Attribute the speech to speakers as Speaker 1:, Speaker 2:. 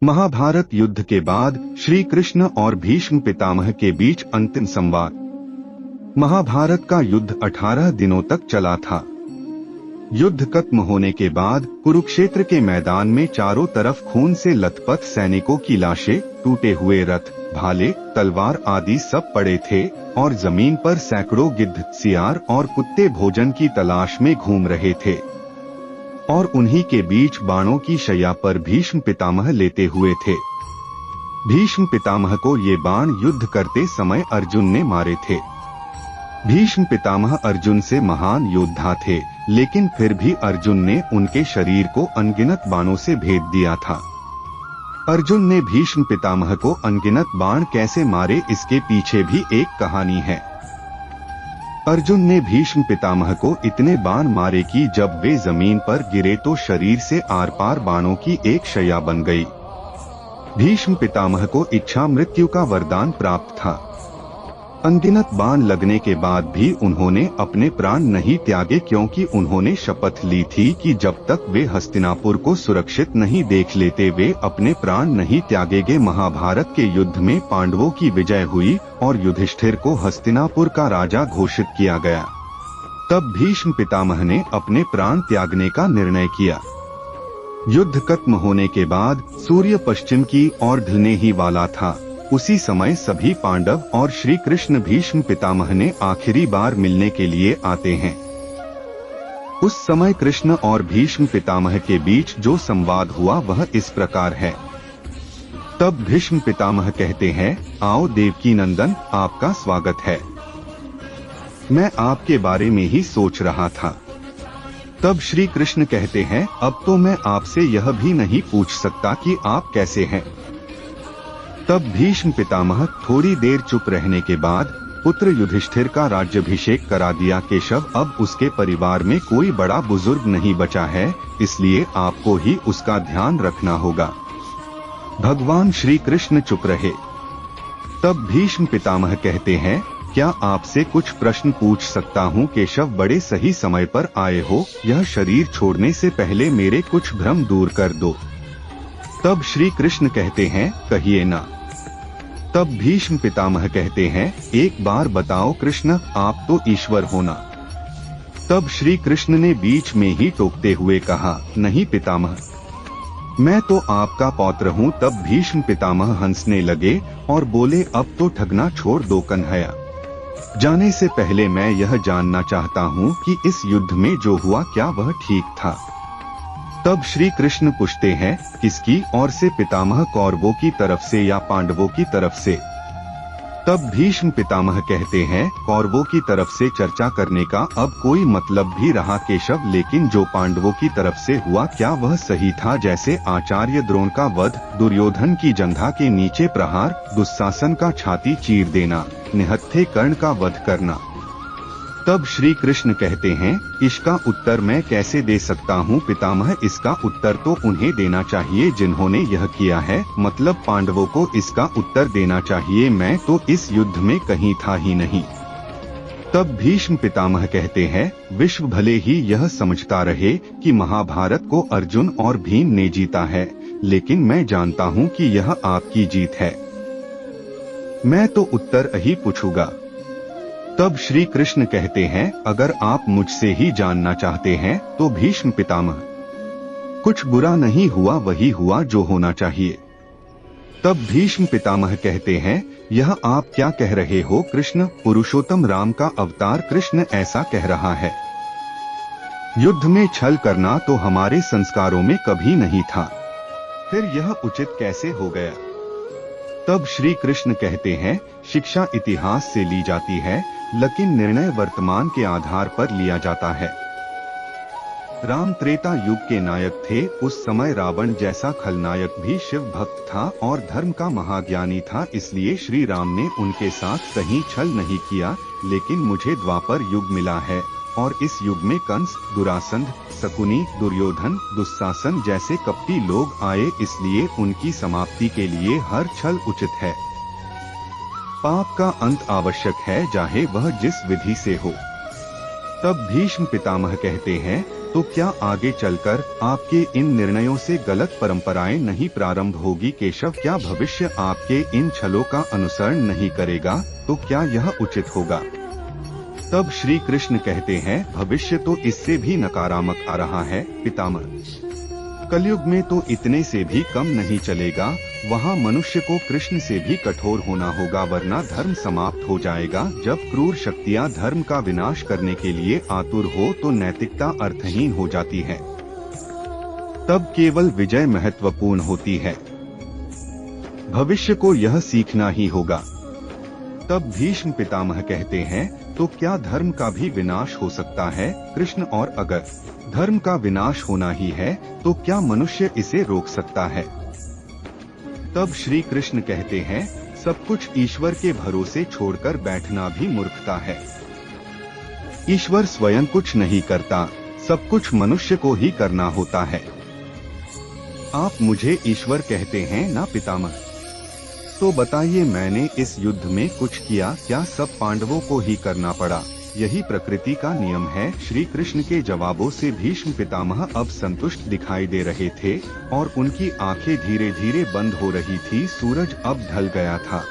Speaker 1: महाभारत युद्ध के बाद श्री कृष्ण और भीष्म पितामह के बीच अंतिम संवाद। महाभारत का युद्ध 18 दिनों तक चला था। युद्ध खत्म होने के बाद कुरुक्षेत्र के मैदान में चारों तरफ खून से लथपथ सैनिकों की लाशें, टूटे हुए रथ, भाले, तलवार आदि सब पड़े थे और जमीन पर सैकड़ों गिद्ध, सियार और कुत्ते भोजन की तलाश में घूम रहे थे। और उन्हीं के बीच बाणों की शैया पर भीष्म पितामह लेटे हुए थे। भीष्म पितामह को ये बाण युद्ध करते समय अर्जुन ने मारे थे। भीष्म पितामह अर्जुन से महान योद्धा थे, लेकिन फिर भी अर्जुन ने उनके शरीर को अनगिनत बाणों से भेद दिया था। अर्जुन ने भीष्म पितामह को अनगिनत बाण कैसे मारे, इसके पीछे भी एक कहानी है। अर्जुन ने भीष्म पितामह को इतने बाण मारे कि जब वे जमीन पर गिरे तो शरीर से आर पार बाणों की एक शैया बन गई। भीष्म पितामह को इच्छा मृत्यु का वरदान प्राप्त था। अनगिनत बाण लगने के बाद भी उन्होंने अपने प्राण नहीं त्यागे, क्योंकि उन्होंने शपथ ली थी कि जब तक वे हस्तिनापुर को सुरक्षित नहीं देख लेते वे अपने प्राण नहीं त्यागेंगे। महाभारत के युद्ध में पांडवों की विजय हुई और युधिष्ठिर को हस्तिनापुर का राजा घोषित किया गया। तब भीष्म पितामह ने अपने प्राण त्यागने का निर्णय किया। युद्ध खत्म होने के बाद सूर्य पश्चिम की ओर ढलने ही वाला था। उसी समय सभी पांडव और श्री कृष्ण भीष्म पितामह ने आखिरी बार मिलने के लिए आते हैं। उस समय कृष्ण और भीष्म पितामह के बीच जो संवाद हुआ वह इस प्रकार है। तब भीष्म पितामह कहते हैं, आओ देवकी नंदन, आपका स्वागत है। मैं आपके बारे में ही सोच रहा था। तब श्री कृष्ण कहते हैं, अब तो मैं आपसे यह भी नहीं पूछ सकता कि आप कैसे हैं। तब भीष्म पितामह थोड़ी देर चुप रहने के बाद पुत्र युधिष्ठिर का राज्याभिषेक करा दिया। केशव, अब उसके परिवार में कोई बड़ा बुजुर्ग नहीं बचा है, इसलिए आपको ही उसका ध्यान रखना होगा। भगवान श्री कृष्ण चुप रहे। तब भीष्म पितामह कहते हैं, क्या आपसे कुछ प्रश्न पूछ सकता हूँ? केशव, बड़े सही समय पर आए हो। यह शरीर छोड़ने से पहले मेरे कुछ भ्रम दूर कर दो। तब श्री कृष्ण कहते हैं, कहिए ना। तब भीष्म पितामह कहते हैं, एक बार बताओ कृष्ण, आप तो ईश्वर हो ना। तब श्री कृष्ण ने बीच में ही टोकते हुए कहा, नहीं पितामह, मैं तो आपका पौत्र हूँ। तब भीष्म पितामह हंसने लगे और बोले, अब तो ठगना छोड़ दो कन्हैया। जाने से पहले मैं यह जानना चाहता हूँ कि इस युद्ध में जो हुआ क्या वह ठीक था। तब श्री कृष्ण पूछते हैं, किसकी ओर से पितामह, कौरवों की तरफ से या पांडवों की तरफ से? तब भीष्म पितामह कहते हैं, कौरवों की तरफ से चर्चा करने का अब कोई मतलब भी रहा केशव, लेकिन जो पांडवों की तरफ से हुआ क्या वह सही था? जैसे आचार्य द्रोण का वध, दुर्योधन की जंघा के नीचे प्रहार, दुशासन का छाती चीर देना, निहत्थे कर्ण का वध करना। तब श्री कृष्ण कहते हैं, इसका उत्तर मैं कैसे दे सकता हूँ पितामह? इसका उत्तर तो उन्हें देना चाहिए जिन्होंने यह किया है, मतलब पांडवों को इसका उत्तर देना चाहिए। मैं तो इस युद्ध में कहीं था ही नहीं। तब भीष्म पितामह कहते हैं, विश्व भले ही यह समझता रहे कि महाभारत को अर्जुन और भीम ने जीता है, लेकिन मैं जानता हूँ कि यह आपकी जीत है। मैं तो उत्तर ही पूछूंगा। तब श्री कृष्ण कहते हैं, अगर आप मुझसे ही जानना चाहते हैं तो भीष्म पितामह, कुछ बुरा नहीं हुआ, वही हुआ जो होना चाहिए। तब भीष्म पितामह कहते हैं, यह आप क्या कह रहे हो कृष्ण? पुरुषोत्तम राम का अवतार कृष्ण ऐसा कह रहा है। युद्ध में छल करना तो हमारे संस्कारों में कभी नहीं था, फिर यह उचित कैसे हो गया? तब श्री कृष्ण कहते हैं, शिक्षा इतिहास से ली जाती है, लेकिन निर्णय वर्तमान के आधार पर लिया जाता है। राम त्रेता युग के नायक थे। उस समय रावण जैसा खलनायक भी शिव भक्त था और धर्म का महाज्ञानी था, इसलिए श्री राम ने उनके साथ कहीं छल नहीं किया। लेकिन मुझे द्वापर युग मिला है और इस युग में कंस, दुरासंध, शकुनी, दुर्योधन, दुशासन जैसे कपटी लोग आए, इसलिए उनकी समाप्ति के लिए हर छल उचित है। पाप का अंत आवश्यक है, चाहे वह जिस विधि से हो। तब भीष्म पितामह कहते हैं, तो क्या आगे चलकर आपके इन निर्णयों से गलत परंपराएं नहीं प्रारंभ होगी? केशव, क्या भविष्य आपके इन छलों का अनुसरण नहीं करेगा? तो क्या यह उचित होगा? तब श्री कृष्ण कहते हैं, भविष्य तो इससे भी नकारात्मक आ रहा है पितामह। कलयुग में तो इतने से भी कम नहीं चलेगा। वहाँ मनुष्य को कृष्ण से भी कठोर होना होगा, वरना धर्म समाप्त हो जाएगा। जब क्रूर शक्तियाँ धर्म का विनाश करने के लिए आतुर हो तो नैतिकता अर्थहीन हो जाती है। तब केवल विजय महत्वपूर्ण होती है। भविष्य को यह सीखना ही होगा। तब भीष्म पितामह कहते हैं, तो क्या धर्म का भी विनाश हो सकता है कृष्ण? और अगर धर्म का विनाश होना ही है तो क्या मनुष्य इसे रोक सकता है? तब श्री कृष्ण कहते हैं, सब कुछ ईश्वर के भरोसे छोड़कर बैठना भी मूर्खता है। ईश्वर स्वयं कुछ नहीं करता, सब कुछ मनुष्य को ही करना होता है। आप मुझे ईश्वर कहते हैं ना पितामह? तो बताइए, मैंने इस युद्ध में कुछ किया क्या? सब पांडवों को ही करना पड़ा, यही प्रकृति का नियम है। श्री कृष्ण के जवाबों से भीष्म पितामह अब संतुष्ट दिखाई दे रहे थे और उनकी आंखें धीरे धीरे बंद हो रही थी। सूरज अब ढल गया था।